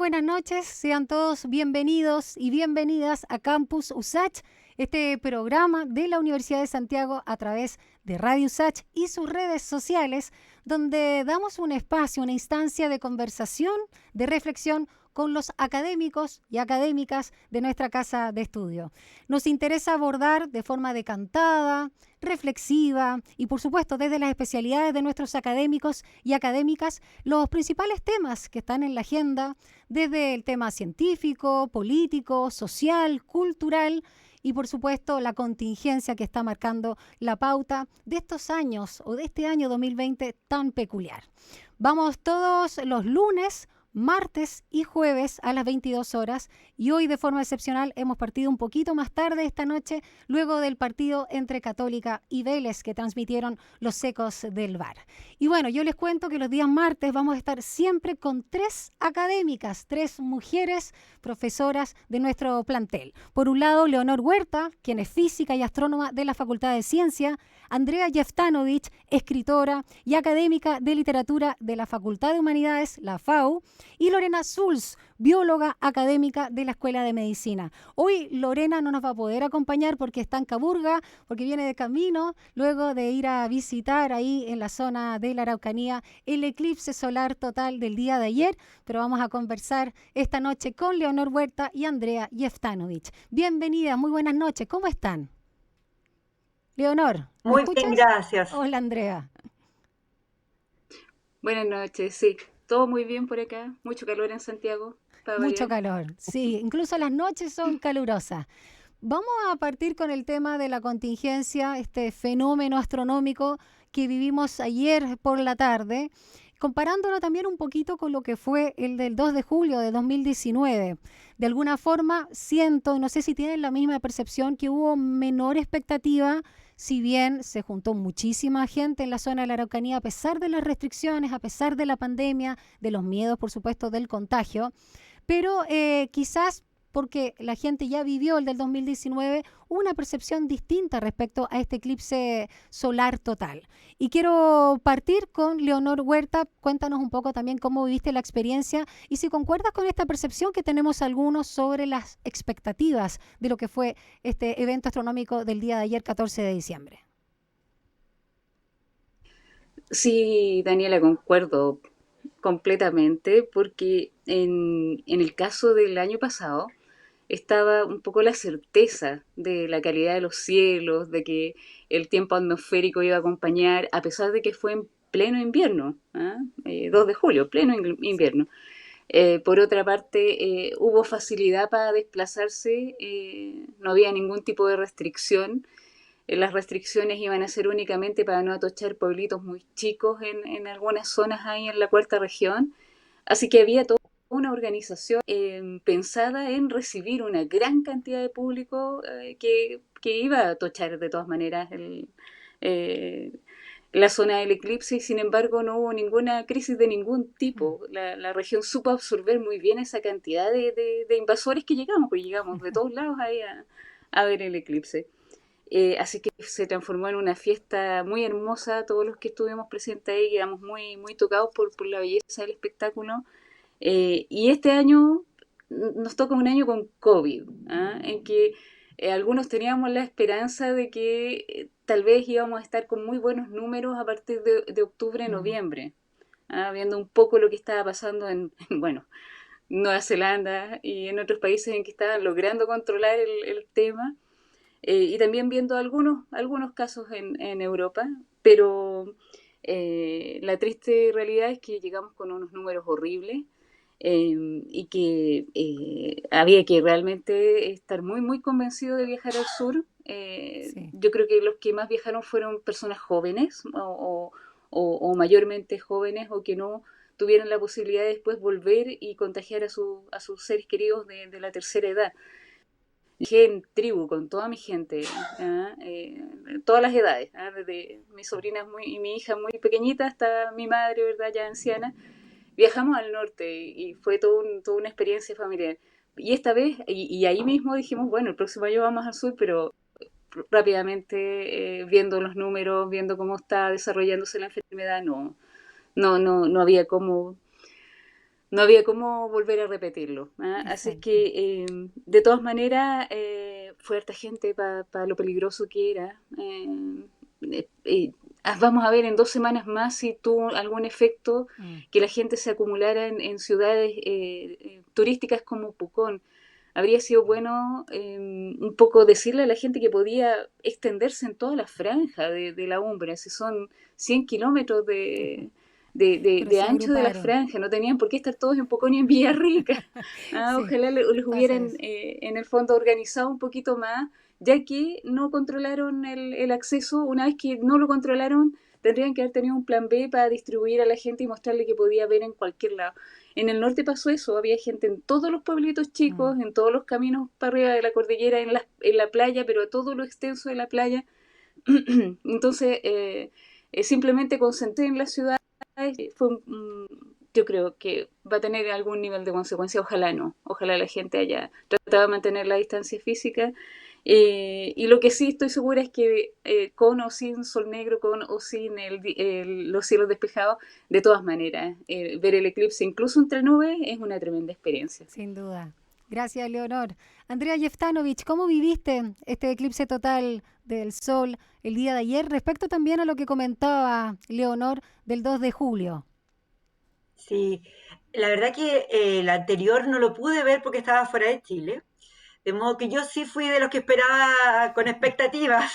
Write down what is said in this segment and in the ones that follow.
buenas noches, sean todos bienvenidos y bienvenidas a Campus USACH, este programa de la Universidad de Santiago a través de Radio USACH y sus redes sociales, donde damos un espacio, una instancia de conversación, de reflexión con los académicos y académicas de nuestra casa de estudio. Nos interesa abordar de forma decantada, reflexiva y por supuesto desde las especialidades de nuestros académicos y académicas los principales temas que están en la agenda, desde el tema científico, político, social, cultural y por supuesto la contingencia que está marcando la pauta de estos años o de este año 2020 tan peculiar. Vamos todos los lunes, martes y jueves a las 22 horas y hoy de forma excepcional hemos partido un poquito más tarde esta noche luego del partido entre Católica y Vélez que transmitieron los ecos del VAR. Y bueno, yo les cuento que los días martes vamos a estar siempre con 3 académicas, 3 mujeres profesoras de nuestro plantel. Por un lado, Leonor Huerta, quien es física y astrónoma de la Facultad de Ciencia, Andrea Jeftanovich, escritora y académica de literatura de la Facultad de Humanidades, la FAU, y Lorena Sulz, bióloga académica de la Escuela de Medicina. Hoy Lorena no nos va a poder acompañar porque está en Caburga, porque viene de camino, luego de ir a visitar ahí en la zona de la Araucanía el eclipse solar total del día de ayer, pero vamos a conversar esta noche con Leonor Huerta y Andrea Jeftanovich. Bienvenidas, muy buenas noches, ¿cómo están? Leonor, ¿me Muy bien, escuchas? gracias. Hola Andrea. Buenas noches, sí, todo muy bien por acá, mucho calor en Santiago, para Mucho variar. calor, sí, incluso las noches son calurosas. Vamos a partir con el tema de la contingencia, este fenómeno astronómico que vivimos ayer por la tarde, comparándolo también un poquito con lo que fue el del 2 de julio de 2019. De alguna forma siento, no sé si tienen la misma percepción, que hubo menor expectativa, si bien se juntó muchísima gente en la zona de la Araucanía, a pesar de las restricciones, a pesar de la pandemia, de los miedos, por supuesto, del contagio, pero quizás porque la gente ya vivió el del 2019, una percepción distinta respecto a este eclipse solar total. Y quiero partir con Leonor Huerta, cuéntanos un poco también cómo viviste la experiencia y si concuerdas con esta percepción que tenemos algunos sobre las expectativas de lo que fue este evento astronómico del día de ayer, 14 de diciembre. Sí, Daniela, concuerdo completamente, porque en el caso del año pasado estaba un poco la certeza de la calidad de los cielos, de que el tiempo atmosférico iba a acompañar, a pesar de que fue en pleno invierno, ¿ah? 2 de julio, pleno invierno. Por otra parte, hubo facilidad para desplazarse, no había ningún tipo de restricción. Las restricciones iban a ser únicamente para no atochar pueblitos muy chicos en algunas zonas ahí en la cuarta región. Así que había toda una organización pensada en recibir una gran cantidad de público que iba a atochar de todas maneras eh, la zona del eclipse y sin embargo no hubo ninguna crisis de ningún tipo. La región supo absorber muy bien esa cantidad de invasores que llegamos, porque llegamos de todos lados ahí a ver el eclipse. Así que se transformó en una fiesta muy hermosa, todos los que estuvimos presentes ahí quedamos muy tocados por la belleza del espectáculo. Y este año nos toca un año con COVID, ¿ah? En que algunos teníamos la esperanza de que tal vez íbamos a estar con muy buenos números a partir de octubre, Mm. noviembre, ¿ah? Viendo un poco lo que estaba pasando bueno, Nueva Zelanda y en otros países en que estaban logrando controlar el tema. Y también viendo algunos casos en Europa, pero la triste realidad es que llegamos con unos números horribles y que había que realmente estar muy convencido de viajar al sur. Sí. Yo creo que los que más viajaron fueron personas jóvenes o mayormente jóvenes o que no tuvieron la posibilidad de después volver y contagiar a sus seres queridos de la tercera edad. Viajé en tribu con toda mi gente, ¿ah? Todas las edades, ¿ah? Desde mis sobrinas y mi hija muy pequeñita hasta mi madre, ¿verdad? Ya anciana. Viajamos al norte y fue toda una experiencia familiar. Y esta vez, y ahí mismo dijimos, bueno, el próximo año vamos al sur, pero rápidamente viendo los números, viendo cómo está desarrollándose la enfermedad, no había cómo. no había cómo volver a repetirlo. ¿Ah? Así es Exacto. que, de todas maneras, fue harta gente para lo peligroso que era. Eh, eh, Vamos a ver en 2 semanas más si tuvo algún efecto Mm, que la gente se acumulara en ciudades turísticas como Pucón. Habría sido bueno un poco decirle a la gente que podía extenderse en toda la franja de la Umbria, si son 100 kilómetros pero de se ancho de la agruparon. franja, no tenían por qué estar todos en Pucón y en Villarrica. Ah, Sí, ojalá les pasa hubieran eso. en el fondo organizado un poquito más, ya que no controlaron el acceso. Una vez que no lo controlaron, tendrían que haber tenido un plan B para distribuir a la gente y mostrarle que podía ver en cualquier lado. En el norte pasó eso, había gente en todos los pueblitos Mm. chicos, en todos los caminos para arriba de la cordillera, en la playa, pero todo lo extenso de la playa. Entonces, simplemente concentré en las ciudades. Yo creo que va a tener algún nivel de consecuencia, ojalá no, ojalá la gente haya tratado de mantener la distancia física. Y lo que sí estoy segura es que con o sin sol negro, con o sin los cielos despejados, de todas maneras, ver el eclipse incluso entre nubes es una tremenda experiencia. Sin duda. Gracias, Leonor. Andrea Jeftanovich, ¿cómo viviste este eclipse total del Sol el día de ayer respecto también a lo que comentaba Leonor del 2 de julio? Sí, la verdad que el anterior no lo pude ver porque estaba fuera de Chile, de modo que yo sí fui de los que esperaba con expectativas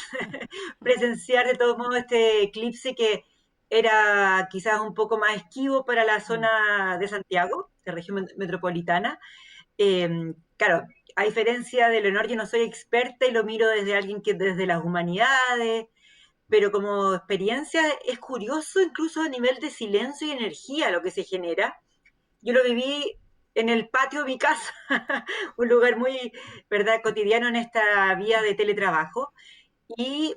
presenciar de todos modos este eclipse que era quizás un poco más esquivo para la Mm, zona de Santiago, de región metropolitana. Claro, a diferencia de Leonor, yo no soy experta y lo miro desde alguien que desde las humanidades, pero como experiencia es curioso incluso a nivel de silencio y energía lo que se genera. Yo lo viví en el patio de mi casa, un lugar muy, ¿verdad?, cotidiano en esta vía de teletrabajo. Y,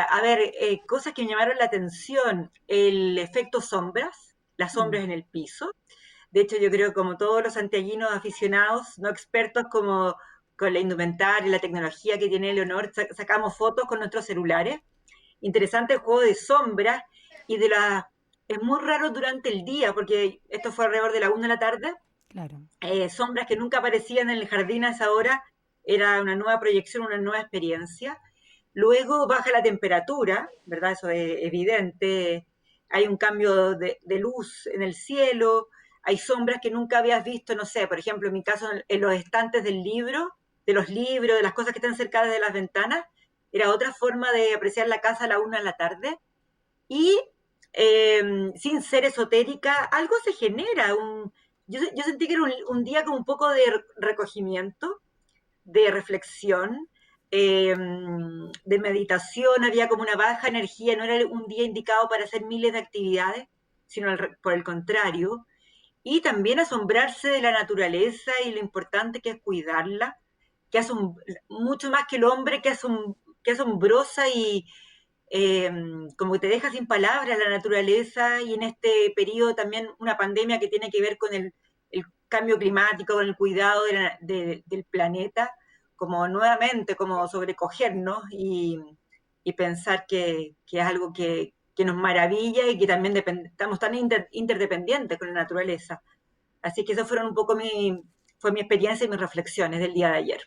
a ver, cosas que me llamaron la atención, el efecto sombras, las mm. sombras en el piso. De hecho, yo creo que como todos los santiaguinos aficionados, no expertos como con la indumentaria y la tecnología que tiene Leonor, sacamos fotos con nuestros celulares. Interesante el juego de sombras y de la... Es muy raro durante el día, porque esto fue alrededor de la 1 de la tarde, Claro. sombras que nunca aparecían en el jardín a esa hora, era una nueva proyección, una nueva experiencia. Luego baja la temperatura, ¿verdad? Eso es evidente. Hay un cambio de luz en el cielo, hay sombras que nunca habías visto, no sé, por ejemplo, en mi caso, en los estantes del libro, de los libros, de las cosas que están cerca de las ventanas, era otra forma de apreciar la casa a la 1 de la tarde. Y sin ser esotérica, algo se genera. Yo sentí que era un día con un poco de recogimiento, de reflexión, de meditación, había como una baja energía, no era un día indicado para hacer miles de actividades, sino por el contrario. Y también asombrarse de la naturaleza y lo importante que es cuidarla, que es mucho más que el hombre, que asombrosa y eh, como que te deja sin palabras la naturaleza y en este periodo también una pandemia que tiene que ver con el cambio climático, con el cuidado del planeta, como nuevamente, como sobrecogernos y pensar que es algo que nos maravilla y que también estamos tan interdependientes con la naturaleza. Así que eso fueron un poco fue mi experiencia y mis reflexiones del día de ayer.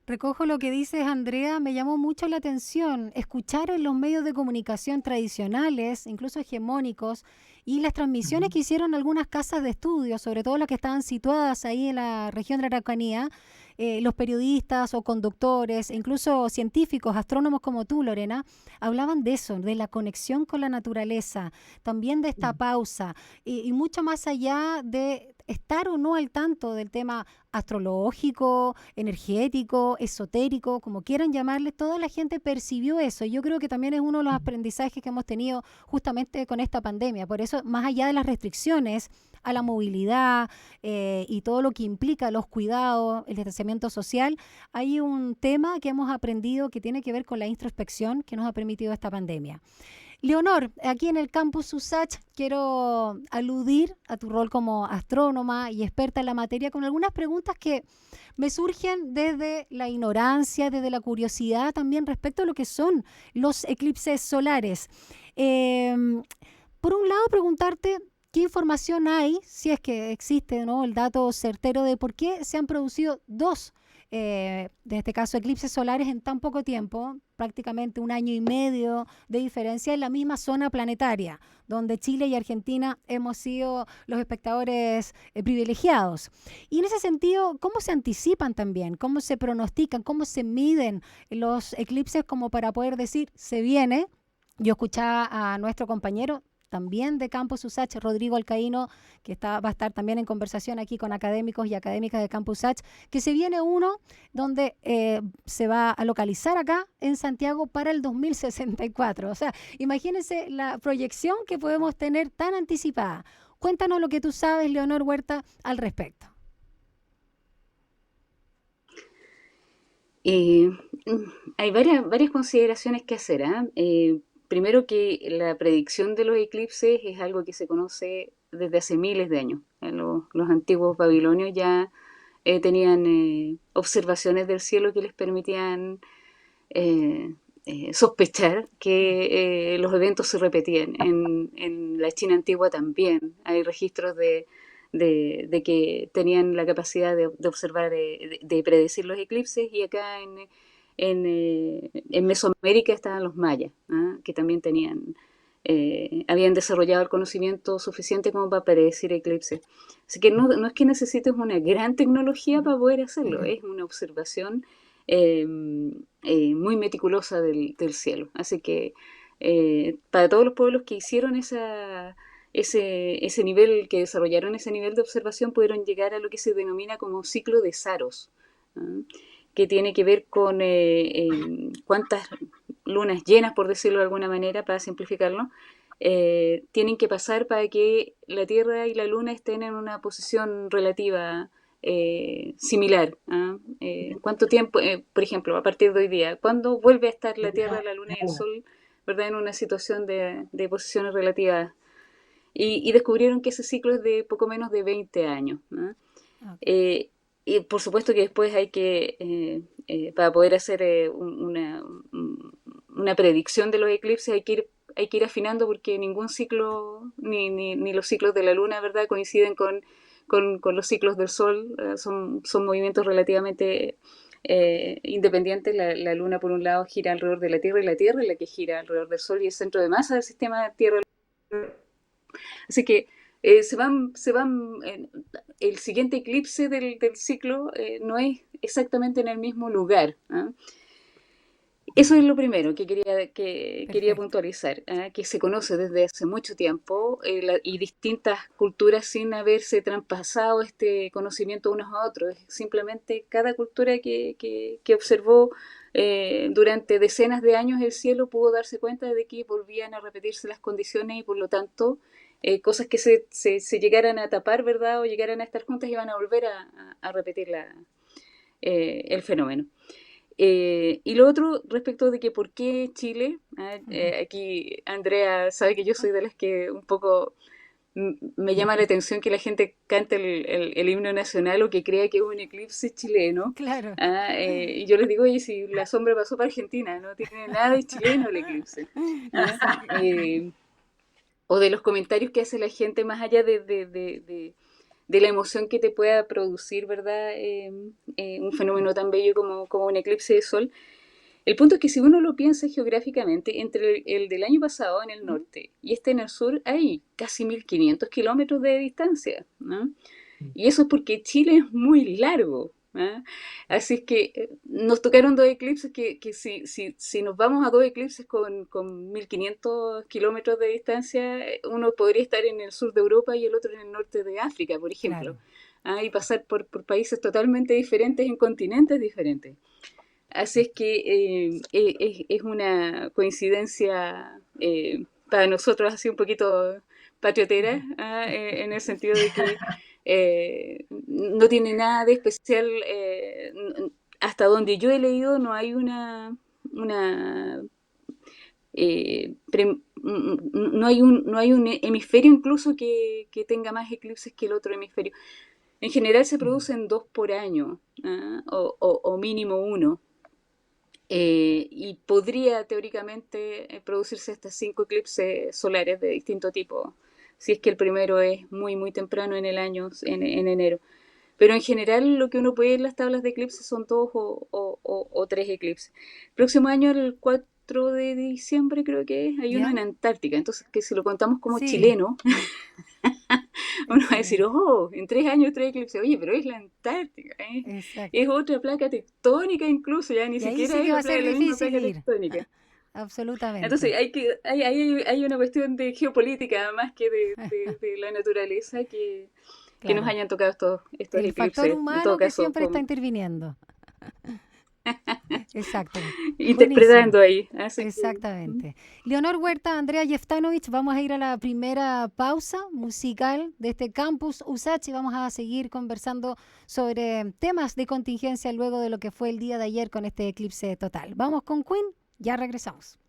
Recojo lo que dices, Andrea, me llamó mucho la atención escuchar en los medios de comunicación tradicionales, incluso hegemónicos, y las transmisiones Ujú. que hicieron algunas casas de estudio, sobre todo las que estaban situadas ahí en la región de la Araucanía, los periodistas o conductores, e incluso científicos, astrónomos como tú, Lorena, hablaban de eso, de la conexión con la naturaleza, también de esta pausa, y mucho más allá de estar o no al tanto del tema astrológico, energético, esotérico, como quieran llamarle, toda la gente percibió eso. Yo creo que también es uno de los aprendizajes que hemos tenido justamente con esta pandemia. Por eso, más allá de las restricciones a la movilidad y todo lo que implica los cuidados, el distanciamiento social, hay un tema que hemos aprendido que tiene que ver con la introspección que nos ha permitido esta pandemia. Leonor, aquí en el campus USACH quiero aludir a tu rol como astrónoma y experta en la materia con algunas preguntas que me surgen desde la ignorancia, desde la curiosidad también respecto a lo que son los eclipses solares. Eh, por un lado, preguntarte ¿qué información hay, si es que existe, ¿no?, el dato certero de por qué se han producido dos, de este caso, eclipses solares en tan poco tiempo, prácticamente un año y medio de diferencia en la misma zona planetaria, donde Chile y Argentina hemos sido los espectadores privilegiados? Y en ese sentido, ¿cómo se anticipan también? ¿Cómo se pronostican? ¿Cómo se miden los eclipses como para poder decir, se viene? Yo escuchaba a nuestro compañero también de Campus USACH, Rodrigo Alcaíno, que va a estar también en conversación aquí con académicos y académicas de Campus USACH, que se viene uno donde se va a localizar acá en Santiago para el 2064. O sea, imagínense la proyección que podemos tener tan anticipada. Cuéntanos lo que tú sabes, Leonor Huerta, al respecto. Hay varias consideraciones que hacer, primero que la predicción de los eclipses es algo que se conoce desde hace miles de años. Los antiguos babilonios ya tenían observaciones del cielo que les permitían sospechar que los eventos se repetían. En la China antigua también hay registros de que tenían la capacidad de observar, de predecir los eclipses, y acá en Mesoamérica estaban los mayas, que también habían desarrollado el conocimiento suficiente como para predecir eclipses. Así que no es que necesites una gran tecnología para poder hacerlo, es una observación muy meticulosa del cielo. Así que para todos los pueblos que hicieron ese nivel, que desarrollaron ese nivel de observación, pudieron llegar a lo que se denomina como ciclo de Saros, que tiene que ver con cuántas lunas llenas, por decirlo de alguna manera, para simplificarlo, tienen que pasar para que la Tierra y la Luna estén en una posición relativa similar. ¿Cuánto tiempo, por ejemplo, a partir de hoy día, cuándo vuelve a estar la Tierra, la Luna y el Sol, ¿verdad?, en una situación de posiciones relativas? Y descubrieron que ese ciclo es de poco menos de 20 años. Okay. Y por supuesto que después hay que, para poder hacer una predicción de los eclipses, hay que ir afinando, porque ningún ciclo, ni los ciclos de la Luna, ¿verdad?, coinciden con los ciclos del Sol. Son movimientos relativamente independientes. La Luna, por un lado, gira alrededor de la Tierra, y la Tierra es la que gira alrededor del Sol, y el centro de masa del sistema Tierra. Así que el siguiente eclipse del ciclo no es exactamente en el mismo lugar. Eso es lo primero que quería puntualizar, que se conoce desde hace mucho tiempo, y distintas culturas, sin haberse traspasado este conocimiento unos a otros. Simplemente cada cultura que observó durante decenas de años el cielo pudo darse cuenta de que volvían a repetirse las condiciones, y por lo tanto cosas que se llegaran a tapar, ¿verdad?, o llegaran a estar juntas, iban a volver a repetir el fenómeno. Y lo otro, respecto de que por qué Chile, aquí Andrea sabe que yo soy de las que un poco me llama la atención que la gente cante el himno nacional, o que crea que es un eclipse chileno. Claro. Y yo les digo, oye, si la sombra pasó para Argentina, no tiene nada de chileno el eclipse. O de los comentarios que hace la gente, más allá de la emoción que te pueda producir, ¿verdad?, un fenómeno tan bello como un eclipse de sol. El punto es que si uno lo piensa geográficamente, entre el del año pasado en el norte y este en el sur, hay casi 1500 kilómetros de distancia, ¿no? Y eso es porque Chile es muy largo. Así es que nos tocaron dos eclipses que si nos vamos a dos eclipses con 1500 kilómetros de distancia, uno podría estar en el sur de Europa y el otro en el norte de África, por ejemplo. Claro. Y pasar por países totalmente diferentes, en continentes diferentes. Así es que es una coincidencia para nosotros así un poquito patriotera, en el sentido de que no tiene nada de especial. Hasta donde yo he leído, no hay no hay un hemisferio incluso que tenga más eclipses que el otro hemisferio. En general se producen 2 por año, o mínimo 1. Y podría teóricamente producirse hasta 5 eclipses solares de distinto tipo, si es que el primero es muy, muy temprano en el año, en enero. Pero en general lo que uno puede ver en las tablas de eclipses son 2 o 3 eclipses. Próximo año, el 4 de diciembre creo que es, hay uno ¿Ya? en Antártica. Entonces, que si lo contamos como Sí, chileno, uno va a decir, excelente. oh, en 3 años 3 eclipses. Oye, pero es la Antártica, ¿eh? Exacto. Es otra placa tectónica incluso, ya ni Y ahí siquiera sí es que va a ser la misma difícil placa ir. tectónica. Entonces Absolutamente. hay una cuestión de geopolítica más que de la naturaleza que nos Claro. hayan tocado estos El factor eclipses. En todo humano que caso, siempre está interviniendo. Exacto. Buenísimo. interpretando ahí. Así que Exactamente. Leonor Huerta, Andrea Jeftanovich, vamos a ir a la primera pausa musical de este campus USACH y vamos a seguir conversando sobre temas de contingencia luego de lo que fue el día de ayer con este eclipse total. Vamos con Queen, ya regresamos.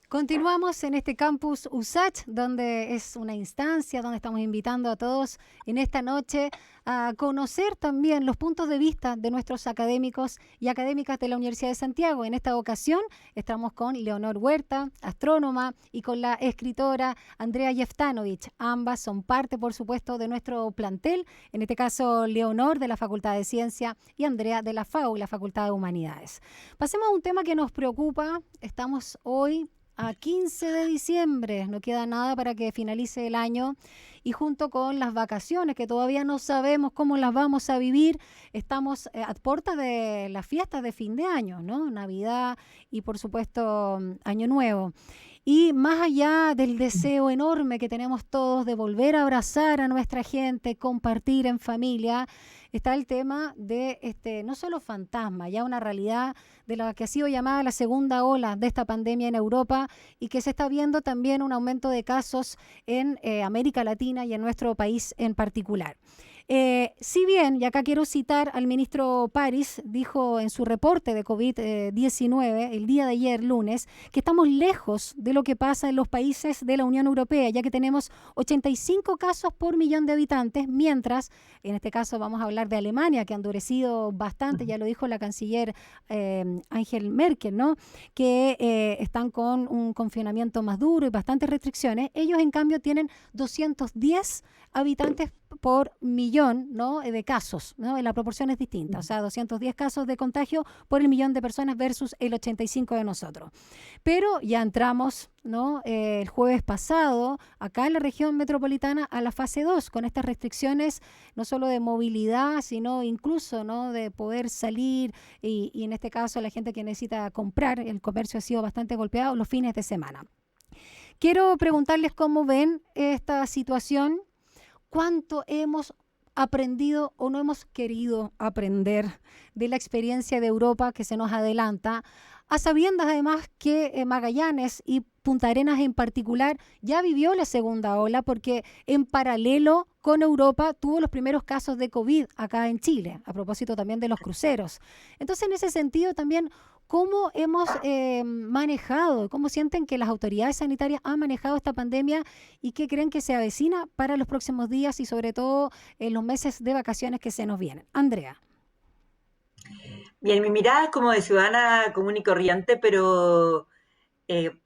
Continuamos en este campus USACH, donde es una instancia donde estamos invitando a todos en esta noche a conocer también los puntos de vista de nuestros académicos y académicas de la Universidad de Santiago. En esta ocasión estamos con Leonor Huerta, astrónoma, y con la escritora Andrea Jeftanovich. Ambas son parte, por supuesto, de nuestro plantel, en este caso Leonor de la Facultad de Ciencia y Andrea de la FAU, la Facultad de Humanidades. Pasemos a un tema que nos preocupa. Estamos hoy a 15 de diciembre, no queda nada para que finalice el año y junto con las vacaciones que todavía no sabemos cómo las vamos a vivir, estamos a puertas de las fiestas de fin de año, ¿no? Navidad y por supuesto Año Nuevo. Y más allá del deseo enorme que tenemos todos de volver a abrazar a nuestra gente, compartir en familia, está el tema de no solo fantasma, ya una realidad de la que ha sido llamada la segunda ola de esta pandemia en Europa y que se está viendo también un aumento de casos en América Latina y en nuestro país en particular. Si bien, y acá quiero citar al ministro París, dijo en su reporte de COVID-19 el día de ayer, lunes, que estamos lejos de lo que pasa en los países de la Unión Europea, ya que tenemos 85 casos por millón de habitantes, mientras, en este caso vamos a hablar de Alemania, que ha endurecido bastante, ya lo dijo la canciller Angela Merkel, ¿no? Que están con un confinamiento más duro y bastantes restricciones. Ellos, en cambio, tienen 210 habitantes por millón, ¿no? De casos, ¿no? La proporción es distinta, o sea, 210 casos de contagio por el millón de personas versus el 85 de nosotros. Pero ya entramos, ¿no? El jueves pasado, acá en la región metropolitana, a la fase 2, con estas restricciones no solo de movilidad, sino incluso, ¿no? De poder salir y en este caso la gente que necesita comprar, el comercio ha sido bastante golpeado los fines de semana. Quiero preguntarles cómo ven esta situación. ¿Cuánto hemos aprendido o no hemos querido aprender de la experiencia de Europa que se nos adelanta? A sabiendas además que Magallanes y Punta Arenas en particular ya vivió la segunda ola porque en paralelo con Europa tuvo los primeros casos de COVID acá en Chile, a propósito también de los cruceros. Entonces, en ese sentido también, ¿cómo hemos manejado, cómo sienten que las autoridades sanitarias han manejado esta pandemia y qué creen que se avecina para los próximos días y sobre todo en los meses de vacaciones que se nos vienen? Andrea. Bien, mi mirada es como de ciudadana común y corriente, pero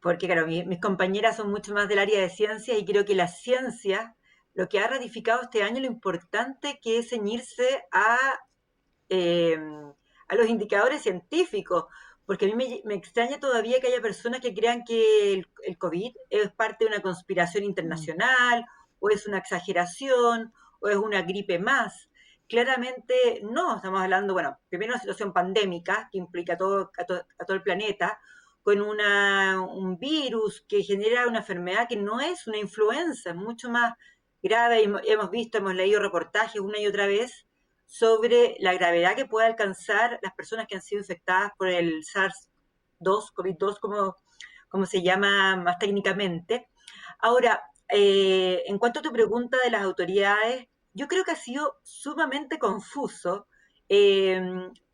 porque claro, mis compañeras son mucho más del área de ciencia y creo que la ciencia, lo que ha ratificado este año, lo importante que es ceñirse eh, a los indicadores científicos, porque a mí me extraña todavía que haya personas que crean que el COVID es parte de una conspiración Mm. internacional, o es una exageración, o es una gripe más. Claramente no, estamos hablando, bueno, primero una situación pandémica que implica a todo el planeta, con un virus que genera una enfermedad que no es una influenza, es mucho más grave. Hemos visto, hemos leído reportajes una y otra vez sobre la gravedad que puede alcanzar las personas que han sido infectadas por el SARS-2, COVID-2, como se llama más técnicamente. Ahora, en cuanto a tu pregunta de las autoridades, yo creo que ha sido sumamente confuso,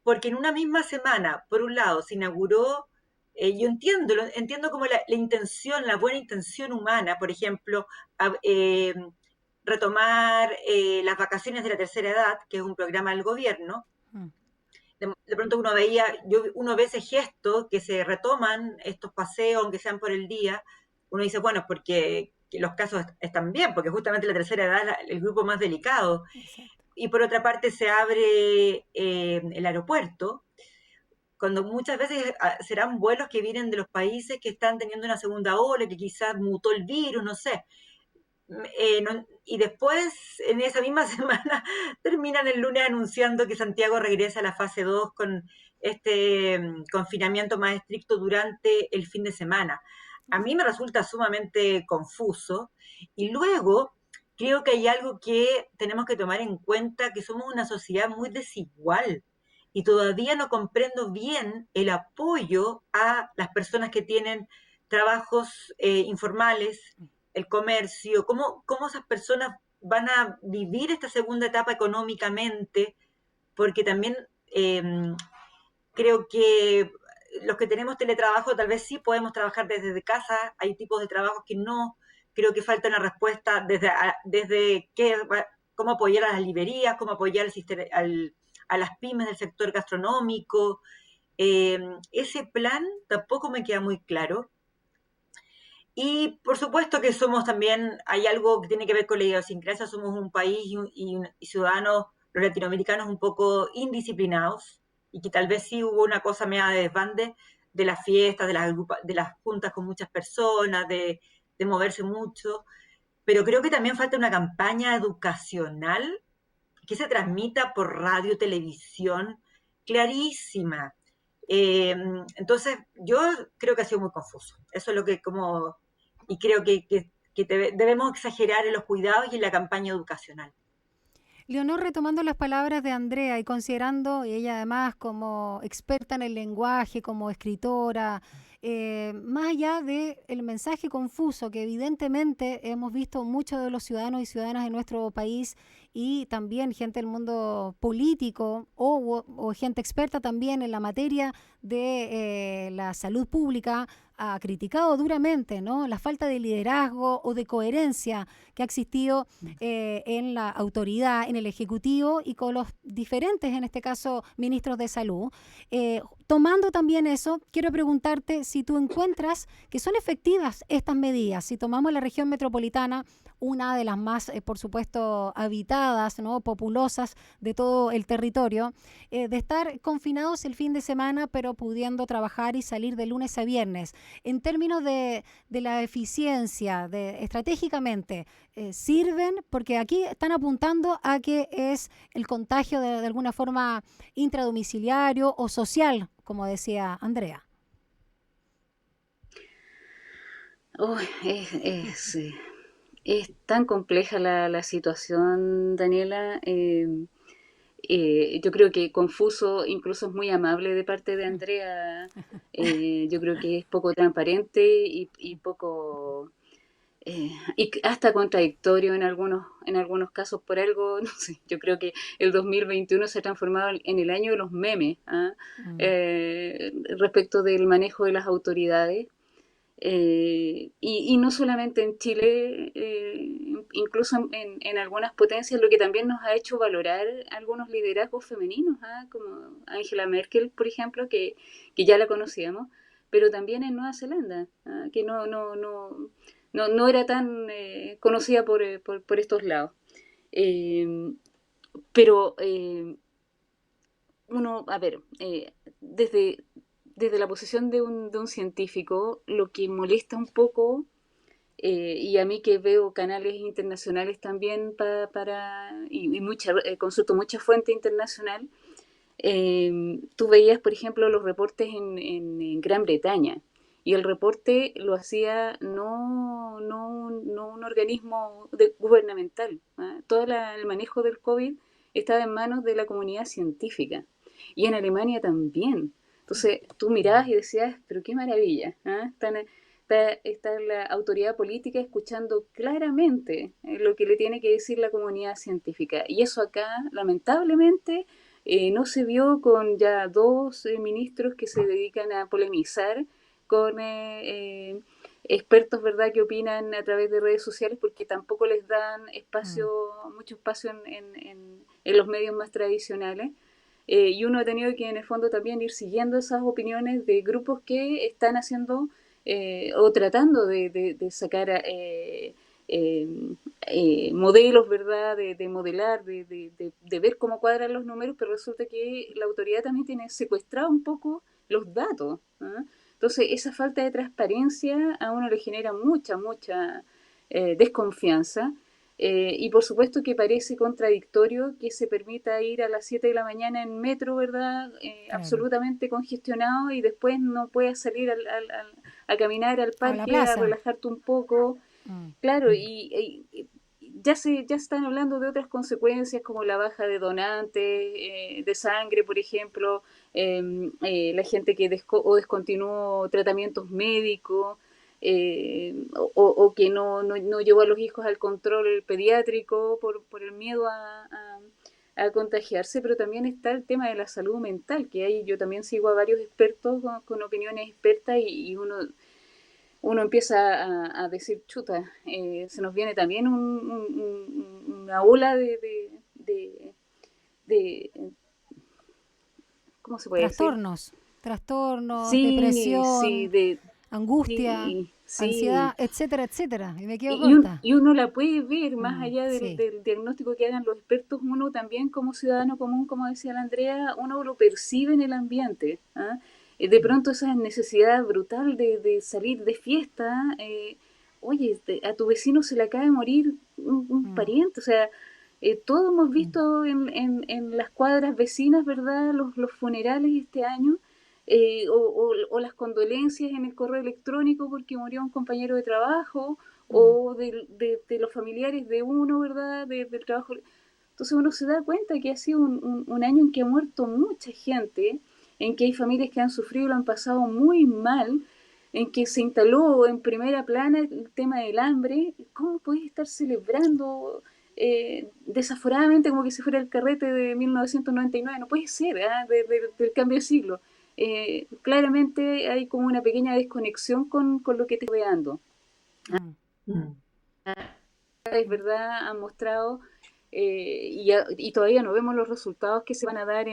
porque en una misma semana, por un lado, se inauguró Yo entiendo como la intención, la buena intención humana, por ejemplo, retomar las vacaciones de la tercera edad, que es un programa del gobierno. Mm. De pronto uno ve ese gesto que se retoman estos paseos, aunque sean por el día. Uno dice, bueno, es porque los casos están bien, porque justamente la tercera edad es el grupo más delicado. Exacto. Y por otra parte se abre el aeropuerto, cuando muchas veces serán vuelos que vienen de los países que están teniendo una segunda ola, que quizás mutó el virus, no sé. Y después, en esa misma semana, terminan el lunes anunciando que Santiago regresa a la fase 2 con este confinamiento más estricto durante el fin de semana. A mí me resulta sumamente confuso. Y luego, creo que hay algo que tenemos que tomar en cuenta, que somos una sociedad muy desigual. Y todavía no comprendo bien el apoyo a las personas que tienen trabajos informales, el comercio, cómo esas personas van a vivir esta segunda etapa económicamente, porque también eh, creo que los que tenemos teletrabajo tal vez sí podemos trabajar desde casa, hay tipos de trabajos que no, creo que falta una respuesta desde cómo apoyar a las librerías, cómo apoyar a las pymes del sector gastronómico. Ese plan tampoco me queda muy claro. Y por supuesto que somos también, hay algo que tiene que ver con la idiosincrasia, somos un país y ciudadanos, los latinoamericanos, un poco indisciplinados, y que tal vez sí hubo una cosa media de desbande de las fiestas, de las juntas con muchas personas, de moverse mucho, pero creo que también falta una campaña educacional que se transmita por radio, televisión, clarísima. Eh, entonces, yo creo que ha sido muy confuso. Eso es lo que como, y creo que debemos exagerar en los cuidados y en la campaña educacional. Leonor, retomando las palabras de Andrea y considerando, y ella además como experta en el lenguaje, como escritora, más allá del mensaje confuso que evidentemente hemos visto muchos de los ciudadanos y ciudadanas de nuestro país y también gente del mundo político o gente experta también en la materia de la salud pública, ha criticado duramente, ¿no?, la falta de liderazgo o de coherencia que ha existido en la autoridad, en el Ejecutivo y con los diferentes, en este caso, ministros de salud. Tomando también eso, quiero preguntarte si tú encuentras que son efectivas estas medidas. Si tomamos la región metropolitana, una de las más, por supuesto, habitadas, ¿no?, populosas de todo el territorio, de estar confinados el fin de semana, pero pudiendo trabajar y salir de lunes a viernes. En términos de la eficiencia, estratégicamente, sirven, porque aquí están apuntando a que es el contagio de alguna forma intradomiciliario o social, como decía Andrea. Oh, es tan compleja la situación, Daniela. Yo creo que confuso, incluso es muy amable de parte de Andrea. Yo creo que es poco transparente y poco y hasta contradictorio en algunos casos por algo, no sé, yo creo que el 2021 se ha transformado en el año de los memes, ¿ah? Respecto del manejo de las autoridades. Y no solamente en Chile, incluso en algunas potencias, lo que también nos ha hecho valorar algunos liderazgos femeninos, ¿ah? Como Angela Merkel, por ejemplo, que ya la conocíamos, pero también en Nueva Zelanda, ¿ah? Que no era tan conocida por estos lados. Eh, pero uno, a ver, desde la posición de un científico, lo que molesta un poco, y a mí que veo canales internacionales también consulto mucha fuente internacional, tú veías, por ejemplo, los reportes en Gran Bretaña, y el reporte lo hacía no un organismo gubernamental, ¿ah? Todo el manejo del COVID estaba en manos de la comunidad científica. Y en Alemania también. Entonces tú mirabas y decías, pero qué maravilla, ¿ah? Está la autoridad política escuchando claramente lo que le tiene que decir la comunidad científica. Y eso acá, lamentablemente, no se vio con ya dos ministros que se dedican a polemizar con expertos, ¿verdad?, que opinan a través de redes sociales, porque tampoco les dan mucho espacio en los medios más tradicionales. Y uno ha tenido que en el fondo también ir siguiendo esas opiniones de grupos que están haciendo o tratando de sacar modelos, ¿verdad?, de modelar, de ver cómo cuadran los números, pero resulta que la autoridad también tiene secuestrado un poco los datos, ¿eh? Entonces, esa falta de transparencia a uno le genera mucha desconfianza. Y por supuesto que parece contradictorio que se permita ir a las 7 de la mañana en metro, ¿verdad? Claro. Absolutamente congestionado, y después no puedas salir a caminar al A la parque, a plaza. relajarte un poco. Claro, y ya se están hablando de otras consecuencias, como la baja de donantes de sangre, por ejemplo, la gente que descontinuó tratamientos médicos, o que no llevó a los hijos al control pediátrico por el miedo a contagiarse. Pero también está el tema de la salud mental, que ahí yo también sigo a varios expertos con opiniones expertas, y uno empieza a decir, chuta, se nos viene también una ola de ¿cómo se puede decir? Trastornos, Sí, depresión, angustia, sí. ansiedad, etcétera, etcétera. Y me quedo Y corta. uno la puede ver más allá Sí. del diagnóstico que hagan los expertos. Uno también, como ciudadano común, como decía la Andrea, uno lo percibe en el ambiente, ¿ah? De pronto esa necesidad brutal de salir de fiesta, oye, a tu vecino se le acaba de morir un pariente, o sea, todos hemos visto en las cuadras vecinas, ¿verdad?, los funerales este año, o las condolencias en el correo electrónico porque murió un compañero de trabajo, o de los familiares de uno, ¿verdad?, del trabajo. Entonces uno se da cuenta que ha sido un año en que ha muerto mucha gente, en que hay familias que han sufrido y lo han pasado muy mal, en que se instaló en primera plana el tema del hambre. ¿Cómo podés estar celebrando desaforadamente como que si fuera el carrete de 1999? No puede ser, del cambio de siglo. Claramente hay como una pequeña desconexión con lo que te estoy veando. Es verdad, han mostrado, y todavía no vemos los resultados que se van a dar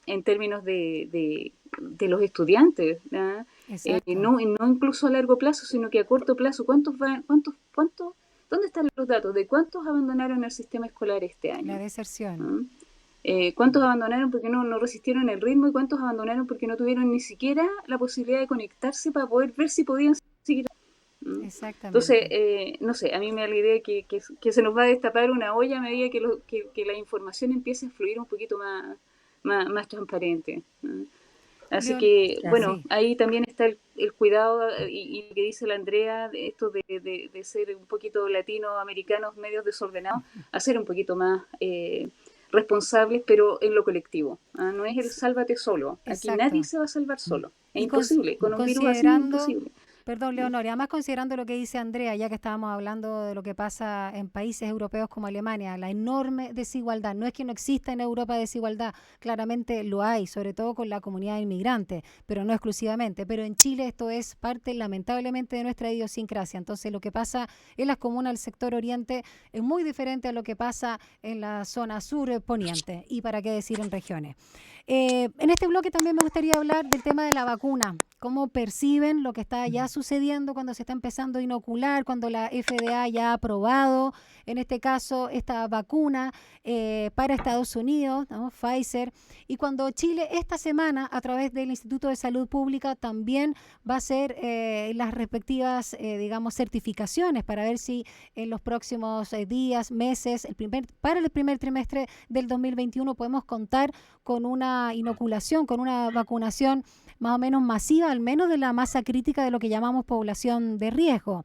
en términos de los estudiantes, ¿ah? No incluso a largo plazo, sino que a corto plazo. ¿Dónde están los datos de cuántos abandonaron el sistema escolar este año? La deserción. ¿Ah? ¿Cuántos abandonaron porque no resistieron el ritmo, y cuántos abandonaron porque no tuvieron ni siquiera la posibilidad de conectarse para poder ver si podían seguir? Exactamente. Entonces, no sé, a mí me da la idea que se nos va a destapar una olla a medida que la información empiece a fluir un poquito más transparente, ¿no? Así que, bueno, Sí. ahí también está el cuidado, y lo que dice la Andrea, de esto de ser un poquito latinoamericanos, medios desordenados, a ser un poquito más responsables, pero en lo colectivo, ¿ah? No es el sálvate solo. Aquí nadie se va a salvar solo. Es imposible. Con un virus así es imposible. Perdón, Leonor, y además considerando lo que dice Andrea, ya que estábamos hablando de lo que pasa en países europeos como Alemania, la enorme desigualdad. No es que no exista en Europa desigualdad, claramente lo hay, sobre todo con la comunidad inmigrante, pero no exclusivamente. Pero en Chile esto es parte, lamentablemente, de nuestra idiosincrasia. Entonces, lo que pasa en las comunas del sector oriente es muy diferente a lo que pasa en la zona sur poniente, y para qué decir en regiones. En este bloque también me gustaría hablar del tema de la vacuna. ¿Cómo perciben lo que está ya sucediendo cuando se está empezando a inocular, cuando la FDA ya ha aprobado, en este caso, esta vacuna para Estados Unidos, ¿no?, Pfizer, y cuando Chile esta semana, a través del Instituto de Salud Pública, también va a hacer las respectivas, digamos, certificaciones para ver si en los próximos días, meses, para el primer trimestre del 2021 podemos contar con una inoculación, con una vacunación más o menos masiva, al menos de la masa crítica de lo que llamamos población de riesgo.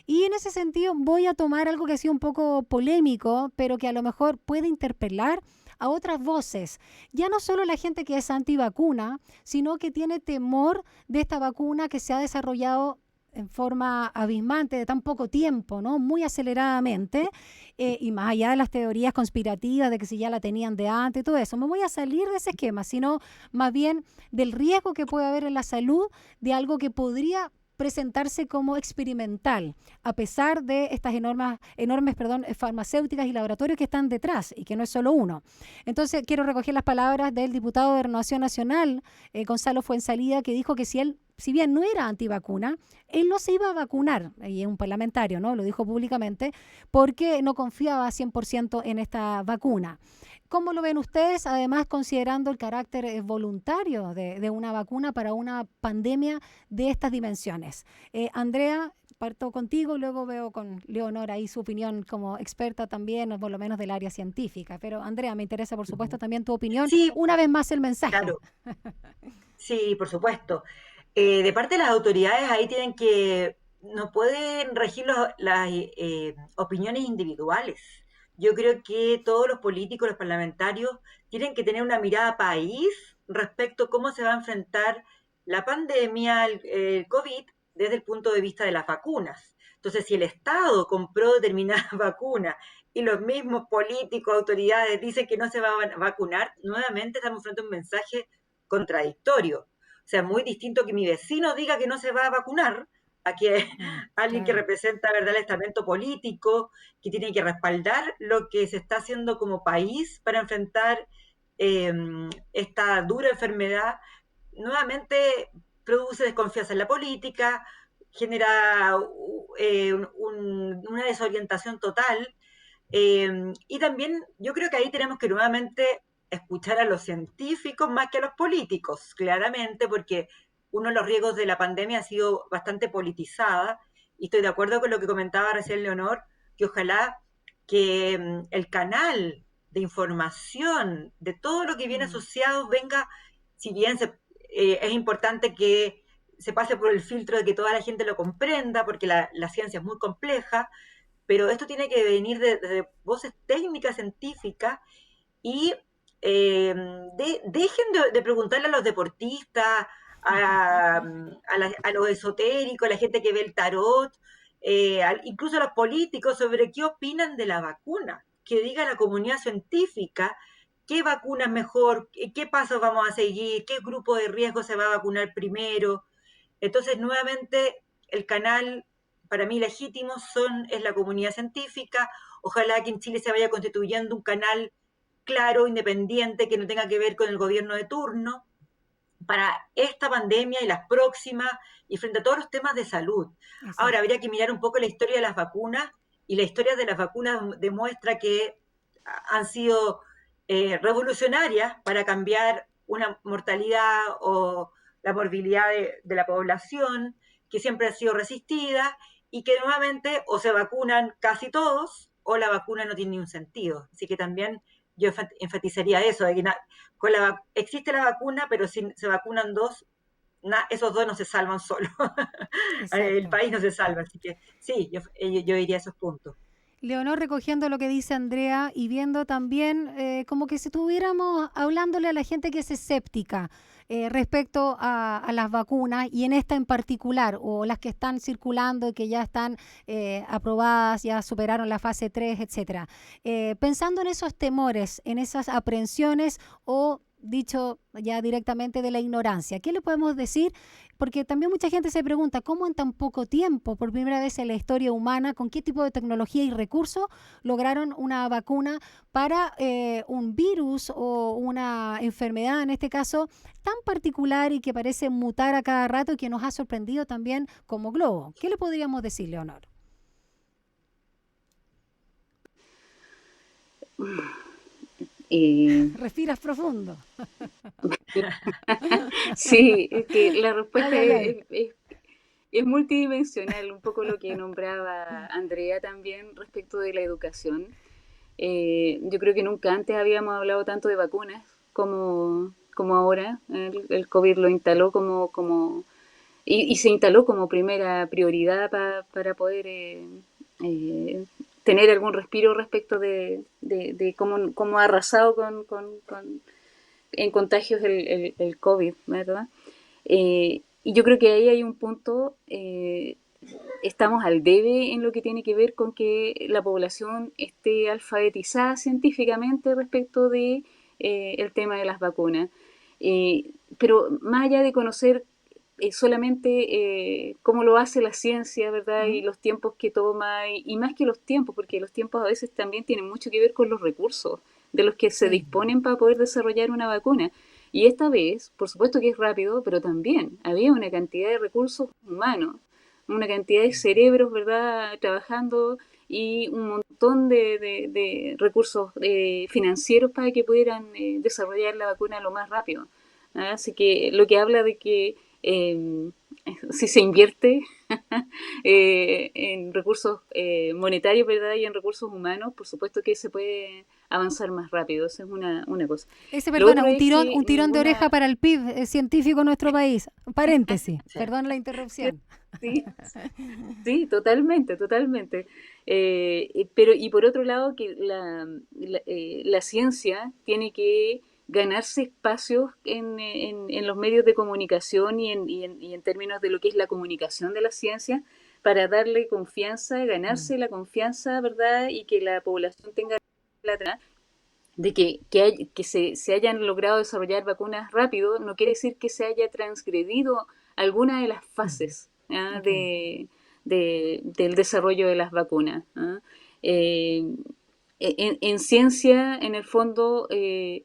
Y en ese sentido voy a tomar algo que ha sido un poco polémico, pero que a lo mejor puede interpelar a otras voces. Ya no solo la gente que es antivacuna, sino que tiene temor de esta vacuna que se ha desarrollado en forma abismante de tan poco tiempo, ¿no? Muy aceleradamente, y más allá de las teorías conspirativas de que si ya la tenían de antes y todo eso, me voy a salir de ese esquema, sino más bien del riesgo que puede haber en la salud de algo que podría presentarse como experimental, a pesar de estas farmacéuticas y laboratorios que están detrás y que no es solo uno. Entonces, quiero recoger las palabras del diputado de Renovación Nacional, Gonzalo Fuenzalida, que dijo que si bien no era antivacuna, él no se iba a vacunar, y es un parlamentario, ¿no? Lo dijo públicamente, porque no confiaba 100% en esta vacuna. ¿Cómo lo ven ustedes, además considerando el carácter voluntario de una vacuna para una pandemia de estas dimensiones? Andrea, parto contigo y luego veo con Leonor ahí su opinión como experta también, o por lo menos del área científica. Pero Andrea, me interesa por supuesto también tu opinión. Sí, Una vez más el mensaje. claro, sí, por supuesto. De parte de las autoridades ahí tienen que, no pueden regir las opiniones individuales. Yo creo que todos los políticos, los parlamentarios, tienen que tener una mirada país respecto a cómo se va a enfrentar la pandemia, el COVID, desde el punto de vista de las vacunas. Entonces, si el Estado compró determinadas vacunas y los mismos políticos, autoridades dicen que no se va a vacunar, nuevamente estamos frente a un mensaje contradictorio. O sea, muy distinto que mi vecino diga que no se va a vacunar a que alguien que Claro. representa, ¿verdad?, el estamento político, que tiene que respaldar lo que se está haciendo como país para enfrentar eh, esta dura enfermedad. Nuevamente produce desconfianza en la política, genera una desorientación total, y también yo creo que ahí tenemos que nuevamente escuchar a los científicos más que a los políticos, claramente, porque uno de los riesgos de la pandemia ha sido bastante politizada, y estoy de acuerdo con lo que comentaba recién Leonor, que ojalá que el canal de información de todo lo que viene Mm. asociado venga, si bien es importante que se pase por el filtro de que toda la gente lo comprenda, porque la ciencia es muy compleja, pero esto tiene que venir de voces técnicas, científicas, y dejen de preguntarle a los deportistas, a los esotéricos, a la gente que ve el tarot, incluso a los políticos, sobre qué opinan de la vacuna. Que diga la comunidad científica qué vacuna es mejor, qué pasos vamos a seguir, qué grupo de riesgo se va a vacunar primero. Entonces, nuevamente, el canal para mí legítimo es la comunidad científica. Ojalá que en Chile se vaya constituyendo un canal claro, independiente, que no tenga que ver con el gobierno de turno, para esta pandemia y las próximas, y frente a todos los temas de salud. Ahora, Exacto. habría que mirar un poco la historia de las vacunas, y la historia de las vacunas demuestra que han sido revolucionarias para cambiar una mortalidad o la morbilidad de la población, que siempre ha sido resistida, y que nuevamente o se vacunan casi todos o la vacuna no tiene ningún sentido. Así que también yo enfatizaría eso, de que existe la vacuna, pero si se vacunan dos, esos dos no se salvan solos. El Exacto. país no se salva, así que sí, yo diría esos puntos. Leonor, recogiendo lo que dice Andrea y viendo también como que si estuviéramos hablándole a la gente que es escéptica respecto a las vacunas y en esta en particular, o las que están circulando y que ya están aprobadas, ya superaron la fase 3, etcétera. Pensando en esos temores, en esas aprehensiones o dicho ya directamente de la ignorancia, ¿qué le podemos decir? Porque también mucha gente se pregunta cómo en tan poco tiempo, por primera vez en la historia humana, con qué tipo de tecnología y recursos lograron una vacuna para un virus o una enfermedad, en este caso, tan particular y que parece mutar a cada rato y que nos ha sorprendido también como globo. ¿Qué le podríamos decir, Leonor? Eh, Respiras profundo. sí, es que la respuesta Ay, ay, ay. es multidimensional, un poco lo que nombraba Andrea también respecto de la educación. Yo creo que nunca antes habíamos hablado tanto de vacunas como ahora. El COVID lo instaló y se instaló como primera prioridad para poder eh, tener algún respiro respecto de cómo ha arrasado en contagios el COVID, ¿verdad? Y yo creo que ahí hay un punto estamos al debe en lo que tiene que ver con que la población esté alfabetizada científicamente respecto de el tema de las vacunas. Pero más allá de conocer solamente cómo lo hace la ciencia, ¿verdad? Y los tiempos que toma, y más que los tiempos, porque los tiempos a veces también tienen mucho que ver con los recursos de los que se Sí. disponen para poder desarrollar una vacuna. Y esta vez, por supuesto que es rápido, pero también había una cantidad de recursos humanos, una cantidad de cerebros, ¿verdad?, trabajando y un montón de recursos financieros para que pudieran desarrollar la vacuna lo más rápido. ¿Ah? Así que lo que habla de que eh, si se invierte en recursos monetarios, ¿verdad?, y en recursos humanos, por supuesto que se puede avanzar más rápido. Esa es una cosa. Ese, Lo perdona, otro es que un tirón de oreja ninguna... para el PIB científico en nuestro país. Paréntesis, Sí. perdón la interrupción. Sí, sí, totalmente, totalmente. Pero y por otro lado que la ciencia tiene que ganarse espacios en los medios de comunicación y en términos de lo que es la comunicación de la ciencia para darle confianza, Mm, ganarse la confianza, ¿verdad? Y que la población tenga la de que se hayan logrado desarrollar vacunas rápido, no quiere decir que se haya transgredido alguna de las fases ok. del desarrollo de las vacunas. ¿Ah? Eh, en ciencia, en el fondo, eh,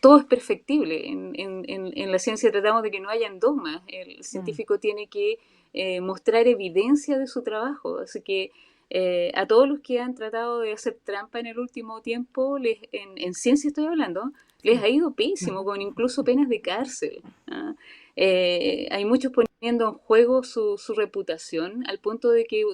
todo es perfectible. En la ciencia tratamos de que no hayan dogmas. El Mm, científico tiene que mostrar evidencia de su trabajo. Así que a todos los que han tratado de hacer trampa en el último tiempo, en ciencia estoy hablando, les sí. ha ido pésimo, con incluso penas de cárcel. ¿Ah? Hay muchos poniendo en juego su reputación al punto de que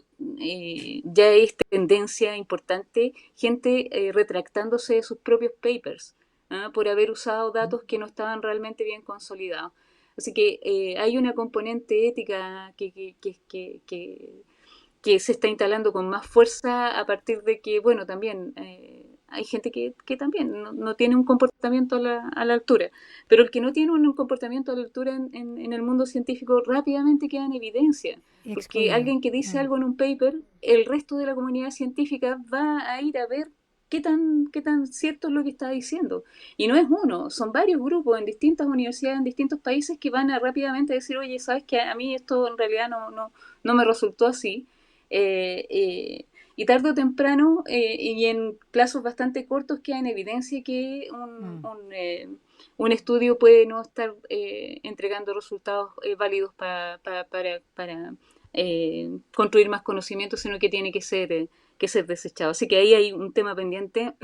ya es tendencia importante gente retractándose de sus propios papers, ¿ah?, por haber usado datos que no estaban realmente bien consolidados. Así que hay una componente ética que se está instalando con más fuerza a partir de que, bueno, también hay gente que también no tiene un comportamiento a la altura, pero el que no tiene un comportamiento a la altura en el mundo científico rápidamente queda en evidencia, porque Excluido. alguien que dice Mm, algo en un paper, el resto de la comunidad científica va a ir a ver qué tan cierto es lo que está diciendo. Y no es uno, son varios grupos en distintas universidades, en distintos países que van a rápidamente decir, oye, ¿sabes qué? A mí esto en realidad no me resultó así. Y tarde o temprano, y en plazos bastante cortos, queda en evidencia que mm. un estudio puede no estar entregando resultados válidos para construir más conocimiento, sino que tiene que ser desechado. Así que ahí hay un tema pendiente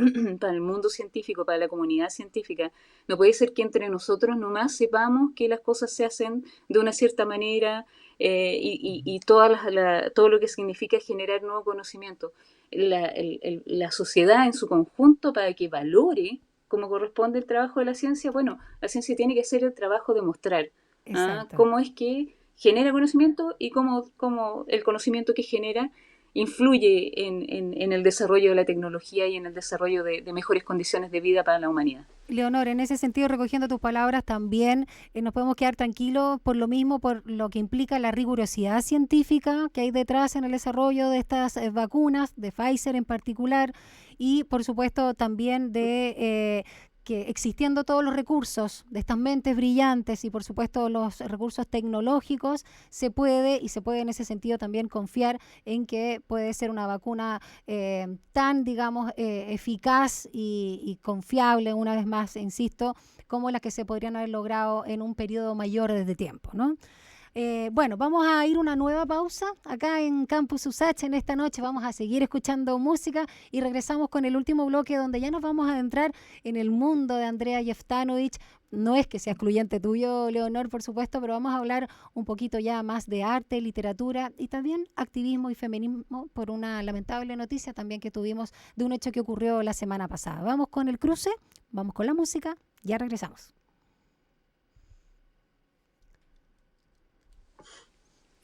para el mundo científico, para la comunidad científica. No puede ser que entre nosotros nomás sepamos que las cosas se hacen de una cierta manera, y todo lo que significa generar nuevo conocimiento. La sociedad en su conjunto, para que valore como corresponde el trabajo de la ciencia, bueno, la ciencia tiene que hacer el trabajo de mostrar Exacto. cómo es que genera conocimiento y cómo el conocimiento que genera influye en el desarrollo de la tecnología y en el desarrollo de mejores condiciones de vida para la humanidad. Leonor, en ese sentido, recogiendo tus palabras, también nos podemos quedar tranquilos por lo mismo, por lo que implica la rigurosidad científica que hay detrás en el desarrollo de estas vacunas, de Pfizer en particular, y por supuesto también de que existiendo todos los recursos de estas mentes brillantes y por supuesto los recursos tecnológicos, se puede en ese sentido también confiar en que puede ser una vacuna tan, digamos, eficaz y confiable, una vez más, insisto, como las que se podrían haber logrado en un periodo mayor de tiempo, ¿no? Bueno, vamos a ir a una nueva pausa acá en Campus USACH en esta noche. Vamos a seguir escuchando música y regresamos con el último bloque donde ya nos vamos a adentrar en el mundo de Andrea Jeftanovich. No es que sea excluyente tuyo, Leonor, por supuesto, pero vamos a hablar un poquito ya más de arte, literatura y también activismo y feminismo por una lamentable noticia también que tuvimos de un hecho que ocurrió la semana pasada. Vamos con el cruce, vamos con la música, ya regresamos.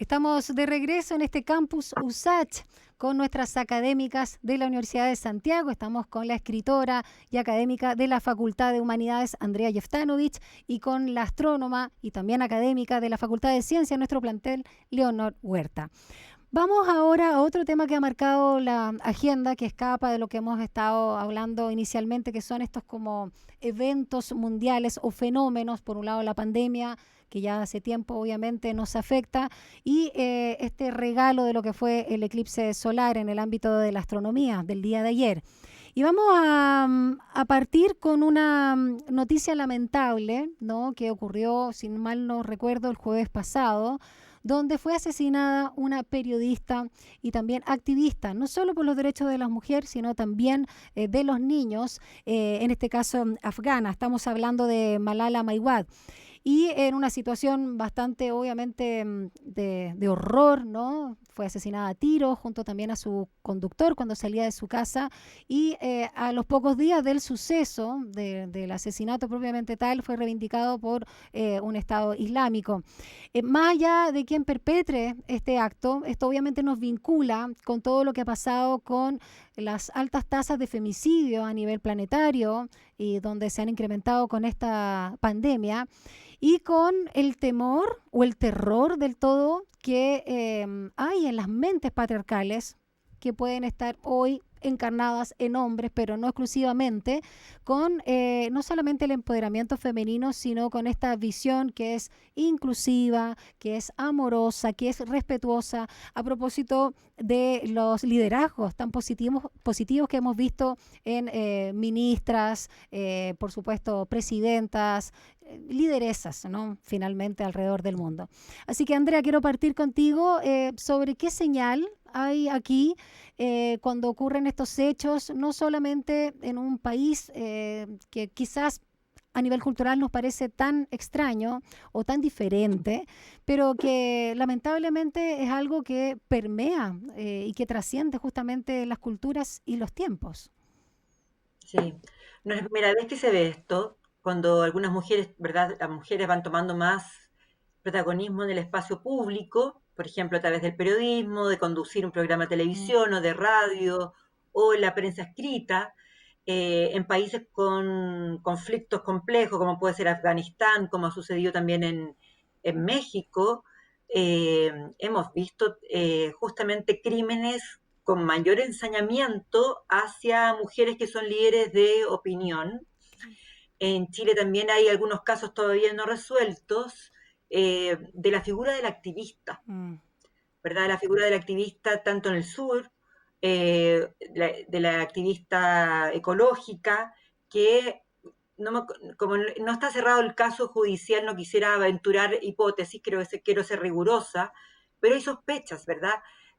Estamos de regreso en este campus USACH con nuestras académicas de la Universidad de Santiago. Estamos con la escritora y académica de la Facultad de Humanidades, Andrea Jeftanovich, y con la astrónoma y también académica de la Facultad de Ciencias, nuestro plantel, Leonor Huerta. Vamos ahora a otro tema que ha marcado la agenda, que escapa de lo que hemos estado hablando inicialmente, que son estos como eventos mundiales o fenómenos. Por un lado, la pandemia, que ya hace tiempo obviamente nos afecta, y este regalo de lo que fue el eclipse solar en el ámbito de la astronomía del día de ayer. Y vamos a partir con una noticia lamentable, ¿no?, que ocurrió, si mal no recuerdo, el jueves pasado, donde fue asesinada una periodista y también activista, no solo por los derechos de las mujeres, sino también de los niños, en este caso afgana. Estamos hablando de Malala Maiwad. Y en una situación bastante, obviamente, de horror, ¿no? Fue asesinada a tiros junto también a su conductor cuando salía de su casa, y a los pocos días del suceso, del asesinato propiamente tal, fue reivindicado por un Estado islámico. Más allá de quien perpetre este acto, esto obviamente nos vincula con todo lo que ha pasado con las altas tasas de femicidio a nivel planetario, y donde se han incrementado con esta pandemia, y con el temor o el terror del todo que hay en las mentes patriarcales, que pueden estar hoy encarnadas en hombres, pero no exclusivamente, con no solamente el empoderamiento femenino, sino con esta visión que es inclusiva, que es amorosa, que es respetuosa, a propósito de los liderazgos tan positivos que hemos visto en ministras, por supuesto presidentas, lideresas, ¿no?, finalmente alrededor del mundo. Así que, Andrea, quiero partir contigo sobre qué señal hay aquí cuando ocurren estos hechos, no solamente en un país que quizás a nivel cultural nos parece tan extraño o tan diferente, pero que lamentablemente es algo que permea y que trasciende justamente las culturas y los tiempos. Sí, no es la primera vez que se ve esto, cuando algunas mujeres, ¿verdad? Las mujeres van tomando más protagonismo en el espacio público, por ejemplo, a través del periodismo, de conducir un programa de Mm. televisión o de radio, o en la prensa escrita, en países con conflictos complejos, como puede ser Afganistán, como ha sucedido también en México. Hemos visto justamente crímenes con mayor ensañamiento hacia mujeres que son líderes de opinión. En Chile también hay algunos casos todavía no resueltos de la figura del activista, Mm. ¿verdad? La figura del activista tanto en el sur, de la activista ecológica, que como no está cerrado el caso judicial, no quisiera aventurar hipótesis, quiero ser rigurosa, pero hay sospechas, ¿verdad?,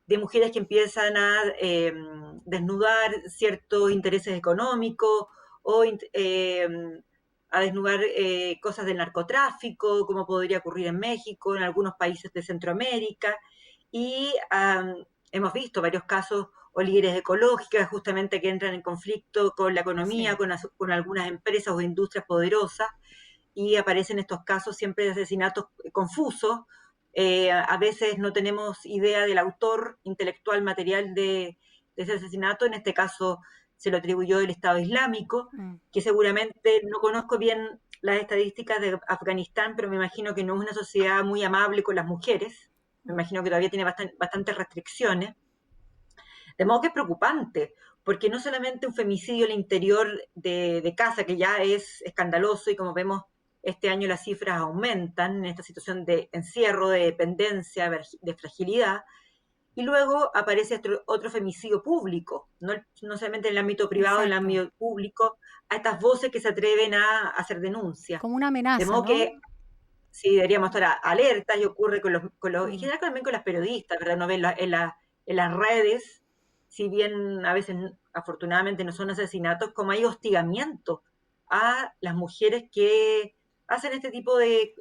de mujeres que empiezan a desnudar ciertos intereses económicos o a desnudar cosas del narcotráfico, como podría ocurrir en México, en algunos países de Centroamérica, y hemos visto varios casos o líderes ecológicas justamente que entran en conflicto con la economía, Sí. con algunas empresas o industrias poderosas, y aparecen estos casos siempre de asesinatos confusos. A veces no tenemos idea del autor intelectual material de ese asesinato. En este caso se lo atribuyó el Estado Islámico, Mm. que seguramente no conozco bien las estadísticas de Afganistán, pero me imagino que no es una sociedad muy amable con las mujeres. Me Mm. imagino que todavía tiene bastantes restricciones. De modo que es preocupante, porque no solamente un femicidio al interior de casa, que ya es escandaloso, y como vemos este año las cifras aumentan en esta situación de encierro, de dependencia, de fragilidad, y luego aparece otro femicidio público, no solamente en el ámbito privado, en el Exacto. ámbito público, a estas voces que se atreven a hacer denuncias. Como una De amenaza, modo ¿no? que sí, deberíamos estar alertas, y ocurre en Mm. general también con las periodistas, ¿verdad? No ven en las redes, si bien a veces afortunadamente no son asesinatos, como hay hostigamiento a las mujeres que hacen este tipo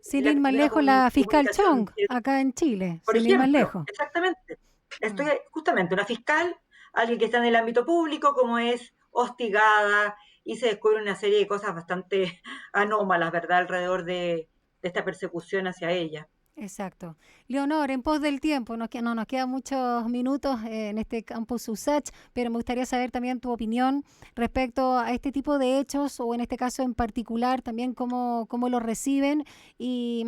Sin ir más lejos, la fiscal comunicación. Chong, acá en Chile, Por sin ir más ejemplo, lejos. exactamente, estoy Mm. justamente una fiscal, alguien que está en el ámbito público, como es hostigada, y se descubre una serie de cosas bastante anómalas, ¿verdad?, alrededor de esta persecución hacia ella. Exacto. Leonor, en pos del tiempo, no nos quedan muchos minutos en este campus USACH, pero me gustaría saber también tu opinión respecto a este tipo de hechos, o en este caso en particular, también cómo lo reciben. Y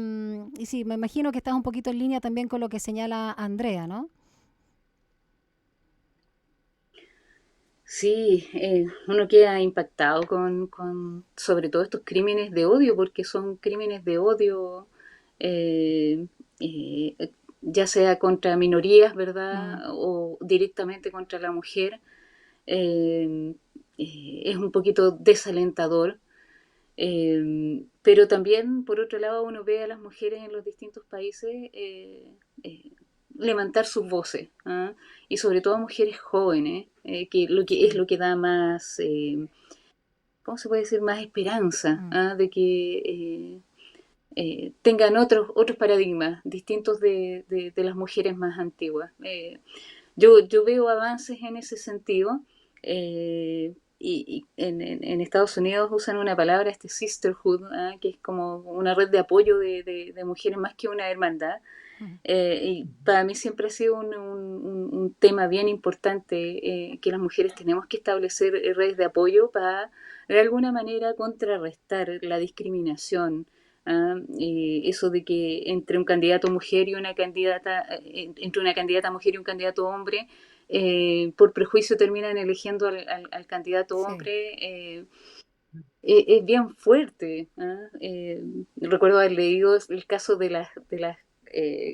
sí, me imagino que estás un poquito en línea también con lo que señala Andrea, ¿no? Sí, uno queda impactado sobre todo estos crímenes de odio, porque son crímenes de odio, eh, eh, ya sea contra minorías, ¿verdad? Mm, O directamente contra la mujer. Eh, es un poquito desalentador. Pero también, por otro lado, uno ve a las mujeres en los distintos países eh, levantar sus voces, ¿ah? Y sobre todo a mujeres jóvenes, que es sí. lo que da más, ¿cómo se puede decir? Más esperanza, Mm, ¿ah? De que tengan otros paradigmas distintos de las mujeres más antiguas. Yo veo avances en ese sentido. Y en Estados Unidos usan una palabra, este sisterhood, ¿ah? Que es como una red de apoyo de mujeres más que una hermandad. mm, Y para mí siempre ha sido un tema bien importante, que las mujeres tenemos que establecer redes de apoyo para de alguna manera contrarrestar la discriminación. ¿Ah? Eso de que entre un candidato mujer y una candidata, entre una candidata mujer y un candidato hombre, por prejuicio terminan eligiendo al candidato sí. hombre. Es bien fuerte, ¿ah? Recuerdo haber leído el caso de las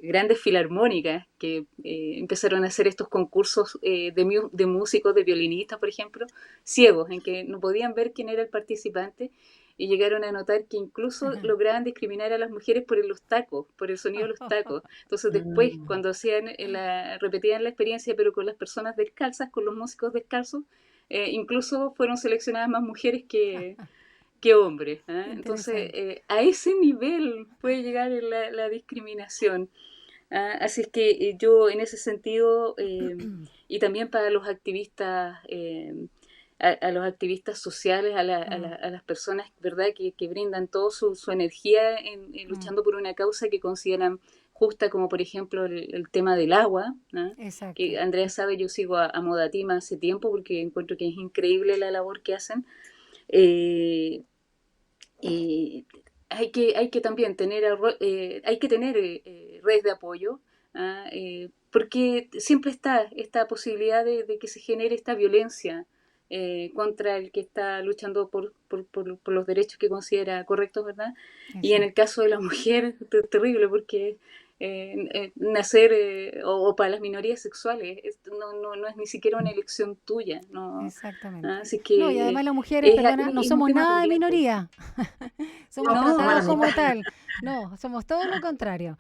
grandes filarmónicas que empezaron a hacer estos concursos de músicos, de violinistas, por ejemplo, ciegos, en que no podían ver quién era el participante, y llegaron a notar que incluso lograban discriminar a las mujeres por los tacos, por el sonido de los tacos. Entonces después, Mm. cuando repetían la experiencia, pero con las personas descalzas, con los músicos descalzos, incluso fueron seleccionadas más mujeres que hombres. Qué ¿Ah? Entonces, interesante. a ese nivel puede llegar la discriminación. ¿Ah? Así es que yo en ese sentido, y también para los activistas, a los activistas sociales, Mm, a las personas, ¿verdad?, que brindan toda su energía en mm, luchando por una causa que consideran justa, como por ejemplo el tema del agua, ¿ah? Que exacto. Andrea sabe, yo sigo a Modatima hace tiempo porque encuentro que es increíble la labor que hacen. Eh, y hay que también hay que tener redes de apoyo, ¿ah? Porque siempre está esta posibilidad de que se genere esta violencia contra el que está luchando por los derechos que considera correctos, ¿verdad? Y en el Exacto. caso de la mujer, terrible, porque nacer, o para las minorías sexuales, no es ni siquiera una elección tuya, ¿no? Exactamente. ¿Ah? Así No, y que además las mujeres, perdona, no es un somos tema nada de pendiente. minoría. Somos No, somos la tratados mitad. como tal. No, somos todo lo contrario.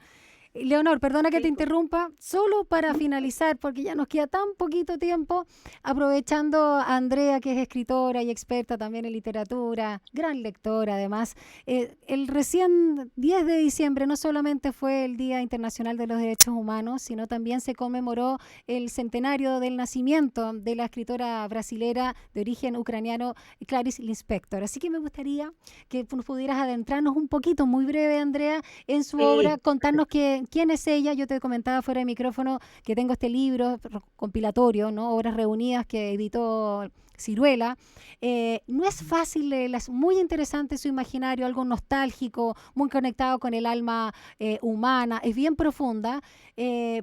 Leonor, perdona que te Sí, pues. interrumpa, solo para finalizar, porque ya nos queda tan poquito tiempo, aprovechando a Andrea, que es escritora y experta también en literatura, gran lectora además. El recién 10 de diciembre no solamente fue el Día Internacional de los Derechos Humanos, sino también se conmemoró el centenario del nacimiento de la escritora brasilera de origen ucraniano Clarice Lispector. Así que me gustaría que nos pudieras adentrarnos un poquito, muy breve, Andrea, en su obra, Sí, contarnos quién es ella. Yo te comentaba fuera de micrófono que tengo este libro compilatorio, ¿no? Obras reunidas que editó Ciruela. No es fácil leerla, es muy interesante su imaginario, algo nostálgico, muy conectado con el alma humana, es bien profunda,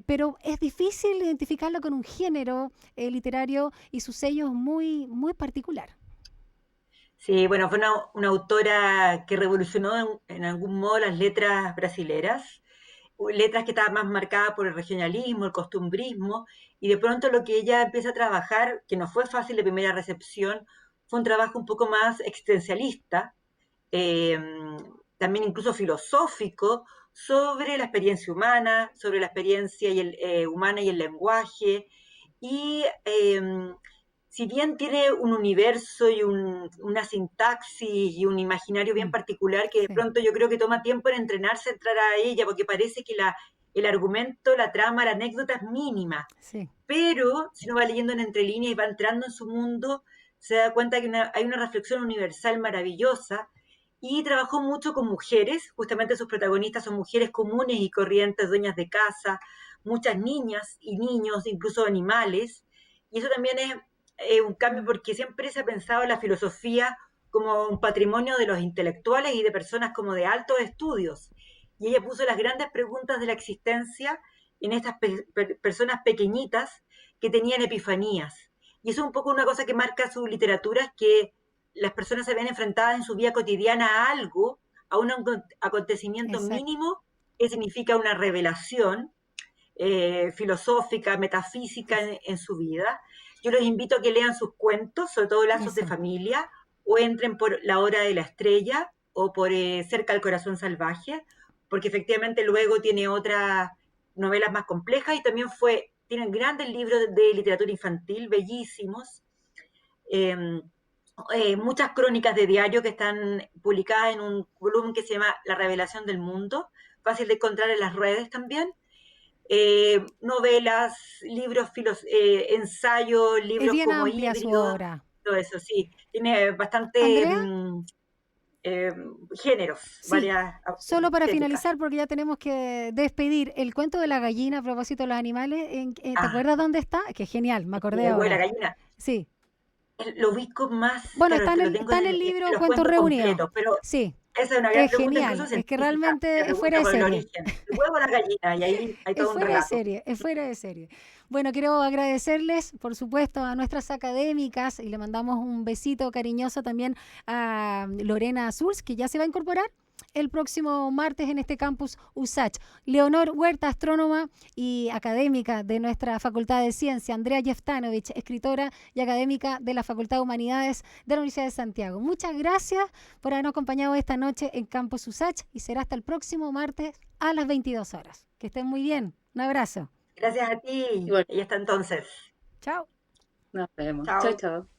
pero es difícil identificarla con un género literario, y su sello es muy particular. sí, bueno, fue una autora que revolucionó en algún modo las letras brasileras, letras que estaban más marcadas por el regionalismo, el costumbrismo, y de pronto lo que ella empieza a trabajar, que no fue fácil de primera recepción, fue un trabajo un poco más existencialista, eh, también incluso filosófico, sobre la experiencia humana, sobre la experiencia humana y el lenguaje, y si bien tiene un universo y una sintaxis y un imaginario bien Mm, particular que de sí, pronto yo creo que toma tiempo en entrenarse a entrar a ella, porque parece que el argumento, la trama, la anécdota es mínima, sí. pero si uno va leyendo en entre líneas y va entrando en su mundo, se da cuenta que hay una reflexión universal maravillosa y trabajó mucho con mujeres, justamente sus protagonistas son mujeres comunes y corrientes, dueñas de casa, muchas niñas y niños, incluso animales, y eso también es un cambio porque siempre se ha pensado la filosofía como un patrimonio de los intelectuales y de personas como de altos estudios, y ella puso las grandes preguntas de la existencia en estas personas pequeñitas que tenían epifanías, y eso es un poco una cosa que marca su literatura, es que las personas se ven enfrentadas en su vida cotidiana a algo, a un acontecimiento Exacto. mínimo que significa una revelación filosófica, metafísica en su vida. Yo los invito a que lean sus cuentos, sobre todo Lazos de Eso. Familia, o entren por La Hora de la Estrella o por Cerca al Corazón Salvaje, porque efectivamente luego tiene otras novelas más complejas y también tienen grandes libros de literatura infantil, bellísimos. Eh, Muchas crónicas de diario que están publicadas en un volumen que se llama La Revelación del Mundo, fácil de encontrar en las redes también. Novelas, libros, ensayos, Es libros bien como amplia su híbridos, obra. todo eso, sí. Tiene bastante Andrea, eh, géneros, sí, varias solo para estéticas. finalizar, porque ya tenemos que despedir, el cuento de la gallina a propósito de los animales, ¿te Ah, acuerdas dónde está? Que genial, me acordé el huevo de la ahora. gallina. Sí. Lo ubico más, Bueno, claro, lo tengo está en el en libro los Cuentos cuentos Reunidos. completos, pero Sí, esa es una gran es pregunta, incluso genial, es que científica. La realmente es fuera pregunta de por el serie. origen. El huevo o la gallina, y ahí hay Es todo un fuera de relato. serie, es fuera de serie. Bueno, quiero agradecerles, por supuesto, a nuestras académicas y le mandamos un besito cariñoso también a Lorena Azurs, que ya se va a incorporar el próximo martes en este campus USACH. Leonor Huerta, astrónoma y académica de nuestra Facultad de Ciencia. Andrea Jeftanovich, escritora y académica de la Facultad de Humanidades de la Universidad de Santiago. Muchas gracias por habernos acompañado esta noche en campus USACH y será hasta el próximo martes a las 22 horas. Que estén muy bien. Un abrazo. Gracias a ti. Igual, Y hasta entonces. Chao. nos vemos. Chao, Chao. chao.